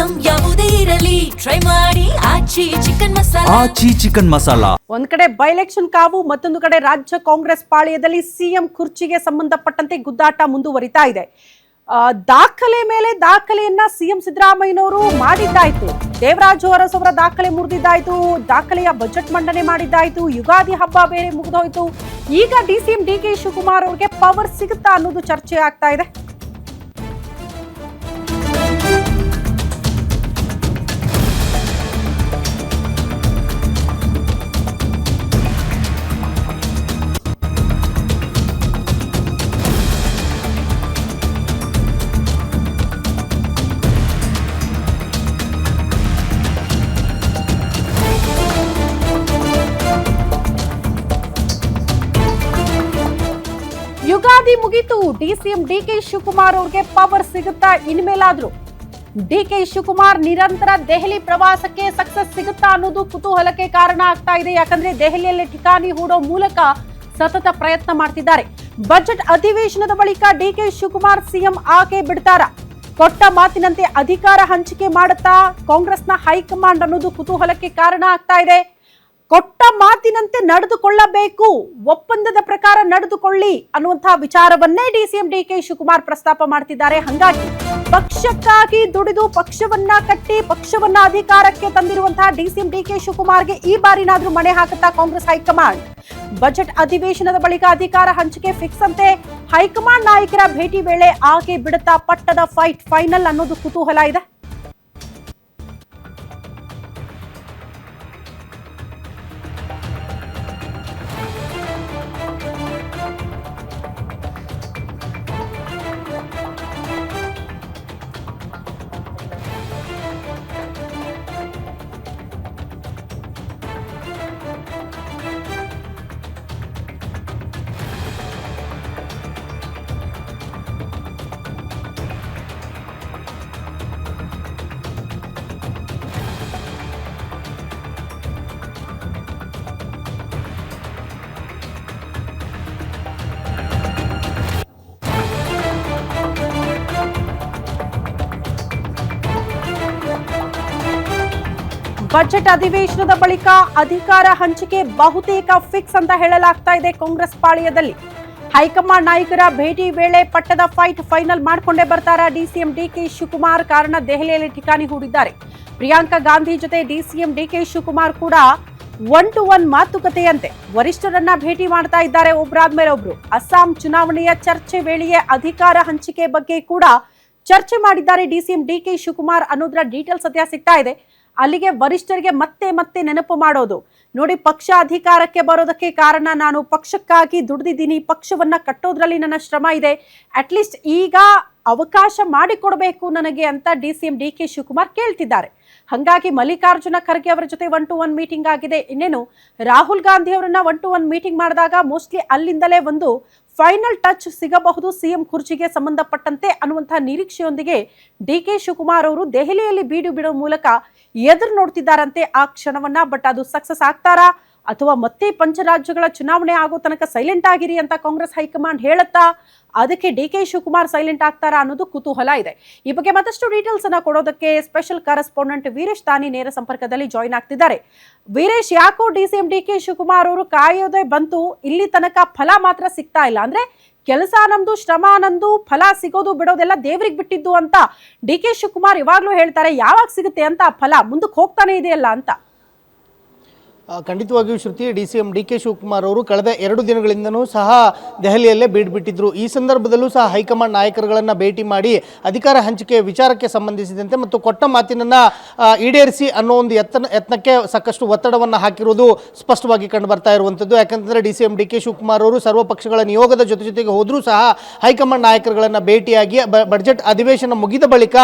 Item ಯಾವುದೇ ಇರಲಿ try ಮಾಡಿ ಆಚಿ ಚಿಕನ್ ಮಸಾಲಾ. ಒಂದ್ ಕಡೆ ಬೈ ಎಲೆಕ್ಷನ್ ಕಾವು, ಮತ್ತೊಂದು ಕಡೆ ರಾಜ್ಯ ಕಾಂಗ್ರೆಸ್ ಪಾಳ್ಯದಲ್ಲಿ ಸಿಎಂ ಕುರ್ಚಿಗೆ ಸಂಬಂಧಪಟ್ಟಂತೆ ಗುದ್ದಾಟ ಮುಂದುವರಿತಾ ಇದೆ. ದಾಖಲೆ ಮೇಲೆ ದಾಖಲೆಯನ್ನ ಸಿಎಂ ಸಿದ್ದರಾಮಯ್ಯನವರು ಮಾಡಿದ್ದಾಯ್ತು, ದೇವರಾಜು ಅರಸು ಅವರ ದಾಖಲೆ ಮುರಿದಿದ್ದಾಯ್ತು, ದಾಖಲೆಯ ಬಜೆಟ್ ಮಂಡನೆ ಮಾಡಿದ್ದಾಯ್ತು, ಯುಗಾದಿ ಹಬ್ಬ ಬೇರೆ ಮುಗಿದೋಯ್ತು. ಈಗ ಡಿಸಿಎಂ ಡಿಕೆ ಶಿವಕುಮಾರ್ ಅವರಿಗೆ ಪವರ್ ಸಿಗುತ್ತಾ ಅನ್ನೋದು ಚರ್ಚೆ ಆಗ್ತಾ ಇದೆ. ಯುಗಾದಿ ಮುಗಿತು, ಡಿಸಿಎಂ ಡಿಕೆ ಶಿವಕುಮಾರ್ ಅವ್ರಿಗೆ ಪವರ್ ಸಿಗುತ್ತಾ ಇನ್ಮೇಲಾದ್ರೂ? ಡಿಕೆ ಶಿವಕುಮಾರ್ ನಿರಂತರ ದೆಹಲಿ ಪ್ರವಾಸಕ್ಕೆ ಸಕ್ಸಸ್ ಸಿಗುತ್ತಾ ಅನ್ನೋದು ಕುತೂಹಲಕ್ಕೆ ಕಾರಣ ಆಗ್ತಾ ಇದೆ. ಯಾಕಂದ್ರೆ ದೆಹಲಿಯಲ್ಲಿ ಠಿಕಾಣಿ ಹೂಡೋ ಮೂಲಕ ಸತತ ಪ್ರಯತ್ನ ಮಾಡ್ತಿದ್ದಾರೆ. ಬಜೆಟ್ ಅಧಿವೇಶನದ ಬಳಿಕ ಡಿಕೆ ಶಿವಕುಮಾರ್ ಸಿಎಂ ಆಕೆ ಬಿಡ್ತಾರ? ಕೊಟ್ಟ ಮಾತಿನಂತೆ ಅಧಿಕಾರ ಹಂಚಿಕೆ ಮಾಡುತ್ತಾ ಕಾಂಗ್ರೆಸ್ನ ಹೈಕಮಾಂಡ್ ಅನ್ನೋದು ಕುತೂಹಲಕ್ಕೆ ಕಾರಣ ಆಗ್ತಾ ಇದೆ. ಕೊಟ್ಟ ಮಾತಿನಂತೆ ನಡೆದುಕೊಳ್ಳಬೇಕು, ಒಪ್ಪಂದದ ಪ್ರಕಾರ ನಡೆದುಕೊಳ್ಳಿ ಅನ್ನುವಂತಹ ವಿಚಾರವನ್ನೇ ಡಿಸಿಎಂ ಡಿಕೆ ಶಿವಕುಮಾರ್ ಪ್ರಸ್ತಾಪ ಮಾಡ್ತಿದ್ದಾರೆ. ಹಾಗಾಗಿ ಪಕ್ಷಕ್ಕಾಗಿ ದುಡಿದು ಪಕ್ಷವನ್ನ ಕಟ್ಟಿ ಪಕ್ಷವನ್ನ ಅಧಿಕಾರಕ್ಕೆ ತಂದಿರುವಂತಹ ಡಿಸಿಎಂ ಡಿಕೆ ಶಿವಕುಮಾರ್ಗೆ ಈ ಬಾರಿನಾದ್ರೂ ಮಣೆ ಹಾಕುತ್ತಾ ಕಾಂಗ್ರೆಸ್ ಹೈಕಮಾಂಡ್? ಬಜೆಟ್ ಅಧಿವೇಶನದ ಬಳಿಕ ಅಧಿಕಾರ ಹಂಚಿಕೆ ಫಿಕ್ಸ್ ಅಂತೆ. ಹೈಕಮಾಂಡ್ ನಾಯಕರ ಭೇಟಿ ವೇಳೆ ಆಕೆ ಬಿಡುತ್ತಾ ಪಟ್ಟದ ಫೈನಲ್ ಅನ್ನೋದು ಕುತೂಹಲ ಇದೆ. ಬಜೆಟ್ ಅಧಿವೇಶನದ ಬಳಿಕ ಅಧಿಕಾರ ಹಂಚಿಕೆ ಬಹುತೇಕ ಫಿಕ್ಸ್ ಅಂತ ಹೇಳಲಾಗ್ತಾ ಇದೆ ಕಾಂಗ್ರೆಸ್ ಪಾಳ್ಯದಲ್ಲಿ. ಹೈಕಮಾಂಡ್ ನಾಯಕರ ಭೇಟಿ ವೇಳೆ ಪಟ್ಟದ ಫೈನಲ್ ಮಾಡ್ಕೊಂಡೇ ಬರ್ತಾರ ಡಿಸಿಎಂ ಡಿಕೆ ಶಿವಕುಮಾರ್. ಕಾರಣ ದೆಹಲಿಯಲ್ಲಿ ಠಿಕಾಣಿ ಹೂಡಿದ್ದಾರೆ. ಪ್ರಿಯಾಂಕಾ ಗಾಂಧಿ ಜೊತೆ ಡಿಸಿಎಂ ಡಿಕೆ ಶಿವಕುಮಾರ್ ಕೂಡ 1-to-1 ಮಾತುಕತೆಯಂತೆ ವರಿಷ್ಠರನ್ನ ಭೇಟಿ ಮಾಡ್ತಾ ಇದ್ದಾರೆ, ಒಬ್ಬರಾದ್ಮೇಲೆ ಒಬ್ರು. ಅಸ್ಸಾಂ ಚುನಾವಣೆಯ ಚರ್ಚೆ ವೇಳೆಯೇ ಅಧಿಕಾರ ಹಂಚಿಕೆ ಬಗ್ಗೆ ಕೂಡ ಚರ್ಚೆ ಮಾಡಿದ್ದಾರೆ ಡಿಸಿಎಂ ಡಿಕೆ ಶಿವಕುಮಾರ್ ಅನ್ನೋದ್ರ ಡೀಟೇಲ್ಸ್ ಸದ್ಯ ಸಿಗ್ತಾ ಇದೆ. ಅಲ್ಲಿಗೆ ವರಿಷ್ಠರಿಗೆ ಮತ್ತೆ ನೆನಪು ಮಾಡೋದು, ನೋಡಿ ಪಕ್ಷ ಅಧಿಕಾರಕ್ಕೆ ಬರೋದಕ್ಕೆ ಕಾರಣ ನಾನು ಪಕ್ಷಕ್ಕಾಗಿ ದುಡಿದಿದ್ದೀನಿ, ಪಕ್ಷವನ್ನ ಕಟ್ಟೋದ್ರಲ್ಲಿ ನನ್ನ ಶ್ರಮ ಇದೆ, ಅಟ್ಲೀಸ್ಟ್ ಈಗ ಅವಕಾಶ ಮಾಡಿಕೊಡ್ಬೇಕು ನನಗೆ ಅಂತ ಡಿಸಿಎಂ ಡಿಕೆ ಶಿವಕುಮಾರ್ ಕೇಳ್ತಿದ್ದಾರೆ. ಹಾಗಾಗಿ ಮಲ್ಲಿಕಾರ್ಜುನ ಖರ್ಗೆ ಅವರ ಜೊತೆ 1-to-1 ಮೀಟಿಂಗ್ ಆಗಿದೆ. ಇನ್ನೇನು ರಾಹುಲ್ ಗಾಂಧಿ ಅವರನ್ನ 1-to-1 ಮೀಟಿಂಗ್ ಮಾಡಿದಾಗ ಮೋಸ್ಟ್ಲಿ ಅಲ್ಲಿಂದಲೇ ಒಂದು ಫೈನಲ್ ಟಚ್ ಸಿಗಬಹುದು ಸಿಎಂ ಕುರ್ಚಿಗೆ ಸಂಬಂಧಪಟ್ಟಂತೆ ಅನ್ನುವಂತಹ ನಿರೀಕ್ಷೆಯೊಂದಿಗೆ ಡಿಕೆ ಶಿವಕುಮಾರ್ ಅವರು ದೆಹಲಿಯಲ್ಲಿ ಬೀಡು ಬಿಡೋ ಮೂಲಕ ಎದುರು ನೋಡ್ತಿದ್ದಾರಂತೆ ಆ ಕ್ಷಣವನ್ನ. ಬಟ್ ಅದು ಸಕ್ಸಸ್ ಆಗ್ತಾರಾ ಅಥವಾ ಮತ್ತೆ ಪಂಚರಾಜ್ಯಗಳ ಚುನಾವಣೆ ಆಗೋ ತನಕ ಸೈಲೆಂಟ್ ಆಗಿರಿ ಅಂತ ಕಾಂಗ್ರೆಸ್ ಹೈಕಮಾಂಡ್ ಹೇಳುತ್ತಾ ಅದಕ್ಕೆ ಡಿಕೆ ಶಿವಕುಮಾರ್ ಸೈಲೆಂಟ್ ಆಗ್ತಾರಾ ಅನ್ನೋದು ಕುತೂಹಲ ಇದೆ. ಈ ಬಗ್ಗೆ ಮತ್ತಷ್ಟು ಡೀಟೇಲ್ಸ್ ಅನ್ನ ಕೊಡೋದಕ್ಕೆ ಸ್ಪೆಷಲ್ ಕರೆಸ್ಪಾಂಡೆಂಟ್ ವೀರೇಶ್ ತಾನಿ ನೇರ ಸಂಪರ್ಕದಲ್ಲಿ ಜಾಯಿನ್ ಆಗ್ತಿದ್ದಾರೆ. ವೀರೇಶ್, ಯಾಕೋ ಡಿಸಿಎಂ ಡಿಕೆ ಶಿವಕುಮಾರ್ ಅವರು ಕಾಯೋದೇ ಬಂತು, ಇಲ್ಲಿ ತನಕ ಫಲ ಮಾತ್ರ ಸಿಗ್ತಾ ಇಲ್ಲ? ಅಂದ್ರೆ ಕೆಲಸ ನಮ್ದು, ಶ್ರಮ ನಂದು, ಫಲ ಸಿಗೋದು ಬಿಡೋದೆಲ್ಲ ದೇವ್ರಿಗೆ ಬಿಟ್ಟಿದ್ದು ಅಂತ ಡಿಕೆ ಶಿವಕುಮಾರ್ ಇವಾಗ್ಲೂ ಹೇಳ್ತಾರೆ. ಯಾವಾಗ ಸಿಗುತ್ತೆ ಅಂತ ಫಲ ಮುಂದಕ್ಕೆ ಹೋಗ್ತಾನೆ ಇದೆಯಲ್ಲ ಅಂತ? ಖಂಡಿತವಾಗಿಯೂ ಶ್ರುತಿ, ಡಿಸಿಎಂ ಡಿಕೆ ಶಿವಕುಮಾರ್ ಅವರು ಕಳೆದ 2 ದಿನಗಳಿಂದನೂ ಸಹ ದೆಹಲಿಯಲ್ಲೇ ಬಿಟ್ಟಿದ್ರು. ಈ ಸಂದರ್ಭದಲ್ಲೂ ಸಹ ಹೈಕಮಾಂಡ್ ನಾಯಕರುಗಳನ್ನು ಭೇಟಿ ಮಾಡಿ ಅಧಿಕಾರ ಹಂಚಿಕೆ ವಿಚಾರಕ್ಕೆ ಸಂಬಂಧಿಸಿದಂತೆ ಮತ್ತು ಕೊಟ್ಟ ಮಾತಿನನ್ನು ಈಡೇರಿಸಿ ಅನ್ನೋ ಒಂದು ಯತ್ನಕ್ಕೆ ಸಾಕಷ್ಟು ಒತ್ತಡವನ್ನು ಹಾಕಿರುವುದು ಸ್ಪಷ್ಟವಾಗಿ ಕಂಡು ಬರ್ತಾ ಇರುವಂಥದ್ದು. ಯಾಕಂತಂದರೆ ಡಿಸಿಎಂ ಡಿಕೆ ಶಿವಕುಮಾರ್ ಅವರು ಸರ್ವ ಪಕ್ಷಗಳ ನಿಯೋಗದ ಜೊತೆಗೆ ಹೋದರೂ ಸಹ ಹೈಕಮಾಂಡ್ ನಾಯಕರುಗಳನ್ನು ಭೇಟಿಯಾಗಿ ಬಜೆಟ್ ಅಧಿವೇಶನ ಮುಗಿದ ಬಳಿಕ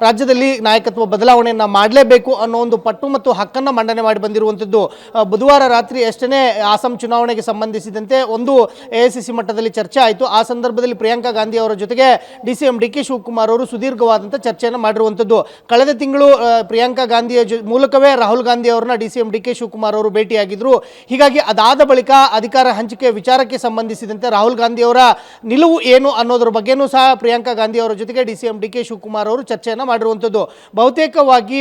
ರಾಜ್ಯದಲ್ಲಿ ನಾಯಕತ್ವ ಬದಲಾವಣೆಯನ್ನು ಮಾಡಲೇಬೇಕು ಅನ್ನೋ ಒಂದು ಪಟ್ಟು ಮತ್ತು ಹಕ್ಕನ್ನು ಮಂಡನೆ ಮಾಡಿ ಬಂದಿರುವಂಥದ್ದು ಬುಧವಾರ ರಾತ್ರಿ ಅಷ್ಟೇ ಅಸ್ಸಾಂ ಚುನಾವಣೆಗೆ ಸಂಬಂಧಿಸಿದಂತೆ ಒಂದು AICC ಮಟ್ಟದಲ್ಲಿ ಚರ್ಚೆ ಆಯಿತು. ಆ ಸಂದರ್ಭದಲ್ಲಿ ಪ್ರಿಯಾಂಕಾ ಗಾಂಧಿ ಅವರ ಜೊತೆಗೆ DCM DK ಶಿವಕುಮಾರ್ ಅವರು ಸುದೀರ್ಘವಾದಂಥ ಚರ್ಚೆಯನ್ನು ಮಾಡಿರುವಂಥದ್ದು. ಕಳೆದ ತಿಂಗಳು ಪ್ರಿಯಾಂಕಾ ಗಾಂಧಿಯ ಮೂಲಕವೇ ರಾಹುಲ್ ಗಾಂಧಿ ಅವರನ್ನ DCM DK ಶಿವಕುಮಾರ್ ಅವರು ಭೇಟಿಯಾಗಿದ್ದರು. ಹೀಗಾಗಿ ಅದಾದ ಬಳಿಕ ಅಧಿಕಾರ ಹಂಚಿಕೆ ವಿಚಾರಕ್ಕೆ ಸಂಬಂಧಿಸಿದಂತೆ ರಾಹುಲ್ ಗಾಂಧಿ ಅವರ ನಿಲುವು ಏನು ಅನ್ನೋದ್ರ ಬಗ್ಗೆನೂ ಸಹ ಪ್ರಿಯಾಂಕಾ ಗಾಂಧಿ ಅವರ ಜೊತೆಗೆ DCM DK ಶಿವಕುಮಾರ್ ಅವರು ಚರ್ಚೆಯನ್ನು ಮಾಡಿರುವಂಥದ್ದು. ಬಹುತೇಕವಾಗಿ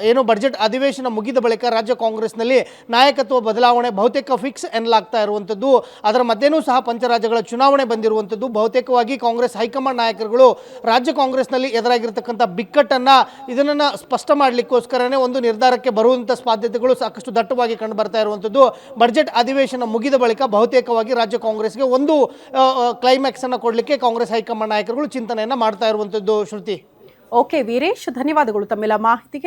ಏನು ಬಜೆಟ್ ಅಧಿವೇಶನ ಮುಗಿದ ಬಳಿಕ ರಾಜ್ಯ ಕಾಂಗ್ರೆಸ್ನಲ್ಲಿ ನಾಯಕತ್ವ ಬದಲಾವಣೆ ಬಹುತೇಕ ಫಿಕ್ಸ್ ಎನ್ನಲಾಗ್ತಾ ಇರುವಂಥದ್ದು. ಅದರ ಮಧ್ಯೆನೂ ಸಹ ಪಂಚರಾಜ್ಯಗಳ ಚುನಾವಣೆ ಬಂದಿರುವಂಥದ್ದು. ಬಹುತೇಕವಾಗಿ ಕಾಂಗ್ರೆಸ್ ಹೈಕಮಾಂಡ್ ನಾಯಕರುಗಳು ರಾಜ್ಯ ಕಾಂಗ್ರೆಸ್ನಲ್ಲಿ ಎದುರಾಗಿರ್ತಕ್ಕಂಥ ಬಿಕ್ಕಟ್ಟನ್ನು ಇದನ್ನು ಸ್ಪಷ್ಟ ಮಾಡಲಿಕ್ಕೋಸ್ಕರನೇ ಒಂದು ನಿರ್ಧಾರಕ್ಕೆ ಬರುವಂಥ ಸಾಧ್ಯತೆಗಳು ಸಾಕಷ್ಟು ದಟ್ಟವಾಗಿ ಕಂಡು ಬರ್ತಾ ಇರುವಂಥದ್ದು. ಬಜೆಟ್ ಅಧಿವೇಶನ ಮುಗಿದ ಬಳಿಕ ಬಹುತೇಕವಾಗಿ ರಾಜ್ಯ ಕಾಂಗ್ರೆಸ್ಗೆ ಒಂದು ಕ್ಲೈಮ್ಯಾಕ್ಸ್ ಅನ್ನು ಕೊಡಲಿಕ್ಕೆ ಕಾಂಗ್ರೆಸ್ ಹೈಕಮಾಂಡ್ ನಾಯಕರುಗಳು ಚಿಂತನೆಯನ್ನು ಮಾಡ್ತಾ ಇರುವಂಥದ್ದು. ಶ್ರುತಿ. ಓಕೆ ವೀರೇಶ್, ಧನ್ಯವಾದಗಳು ತಮ್ಮೆಲ್ಲ ಮಾಹಿತಿಗೆ.